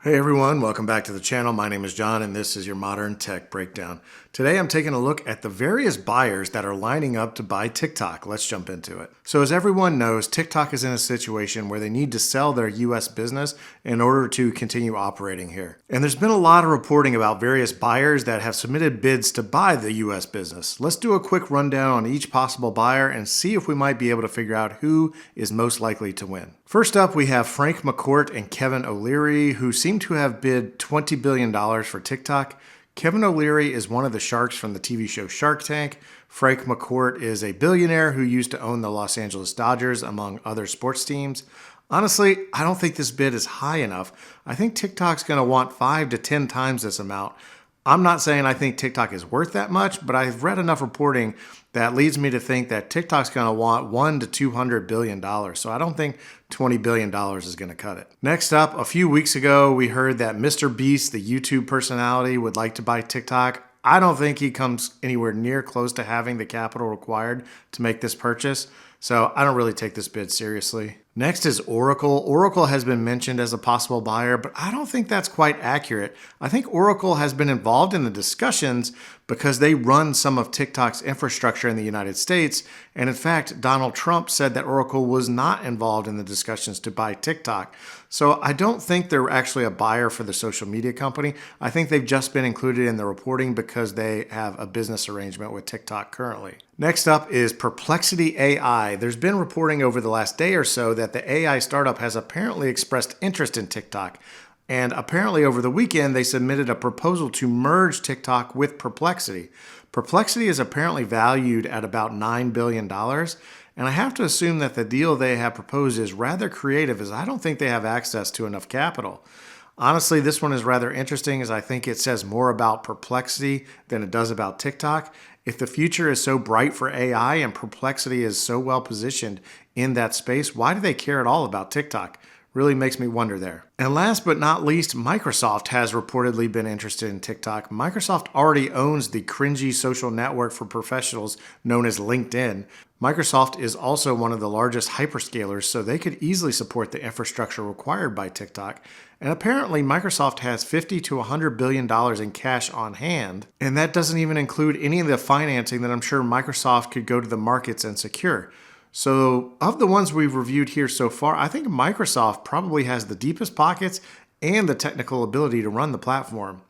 Hey everyone, welcome back to the channel. My name is John and this is your Modern Tech Breakdown. Today I'm taking a look at the various buyers that are lining up to buy TikTok. Let's jump into it. So as everyone knows, TikTok is in a situation where they need to sell their US business in order to continue operating here. And there's been a lot of reporting about various buyers that have submitted bids to buy the US business. Let's do a quick rundown on each possible buyer and see if we might be able to figure out who is most likely to win. First up, we have Frank McCourt and Kevin O'Leary, who seem to have bid $20 billion for TikTok. Kevin O'Leary is one of the sharks from the TV show Shark Tank. Frank McCourt is a billionaire who used to own the Los Angeles Dodgers, among other sports teams. Honestly, I don't think this bid is high enough. I think TikTok's going to want 5 to 10 times this amount. I'm not saying I think TikTok is worth that much, but I've read enough reporting that leads me to think that TikTok's going to want $100 to $200 billion. So I don't think $20 billion is going to cut it. Next up, a few weeks ago, we heard that Mr. Beast, the YouTube personality, would like to buy TikTok. I don't think he comes anywhere near close to having the capital required to make this purchase. So I don't really take this bid seriously. Next is Oracle. Oracle has been mentioned as a possible buyer, but I don't think that's quite accurate. I think Oracle has been involved in the discussions because they run some of TikTok's infrastructure in the United States. And in fact, Donald Trump said that Oracle was not involved in the discussions to buy TikTok. So I don't think they're actually a buyer for the social media company. I think they've just been included in the reporting because they have a business arrangement with TikTok currently. Next up is Perplexity AI. There's been reporting over the last day or so that the AI startup has apparently expressed interest in TikTok. And apparently over the weekend, they submitted a proposal to merge TikTok with Perplexity. Perplexity is apparently valued at about $9 billion. And I have to assume that the deal they have proposed is rather creative, as I don't think they have access to enough capital. Honestly, this one is rather interesting, as I think it says more about Perplexity than it does about TikTok. If the future is so bright for AI and Perplexity is so well positioned in that space, why do they care at all about TikTok? Really makes me wonder there. And last but not least, Microsoft has reportedly been interested in TikTok. Microsoft already owns the cringy social network for professionals known as LinkedIn. Microsoft is also one of the largest hyperscalers, so they could easily support the infrastructure required by TikTok. And apparently Microsoft has $50 to $100 billion in cash on hand, and that doesn't even include any of the financing that I'm sure Microsoft could go to the markets and secure. So of the ones we've reviewed here so far, I think Microsoft probably has the deepest pockets and the technical ability to run the platform.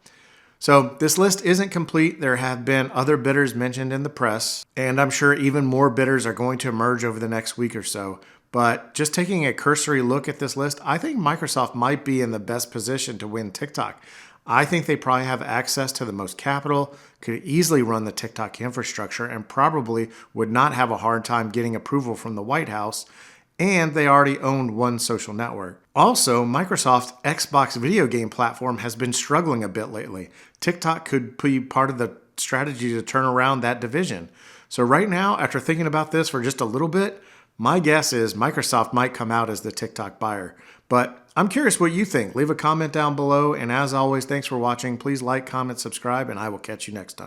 So this list isn't complete. There have been other bidders mentioned in the press, and I'm sure even more bidders are going to emerge over the next week or so. But just taking a cursory look at this list, I think Microsoft might be in the best position to win TikTok. I think they probably have access to the most capital, could easily run the TikTok infrastructure, and probably would not have a hard time getting approval from the White House, and they already owned one social network. Also, Microsoft's Xbox video game platform has been struggling a bit lately. TikTok could be part of the strategy to turn around that division. So right now, after thinking about this for just a little bit, my guess is Microsoft might come out as the TikTok buyer. But I'm curious what you think. Leave a comment down below. And as always, thanks for watching. Please like, comment, subscribe, and I will catch you next time.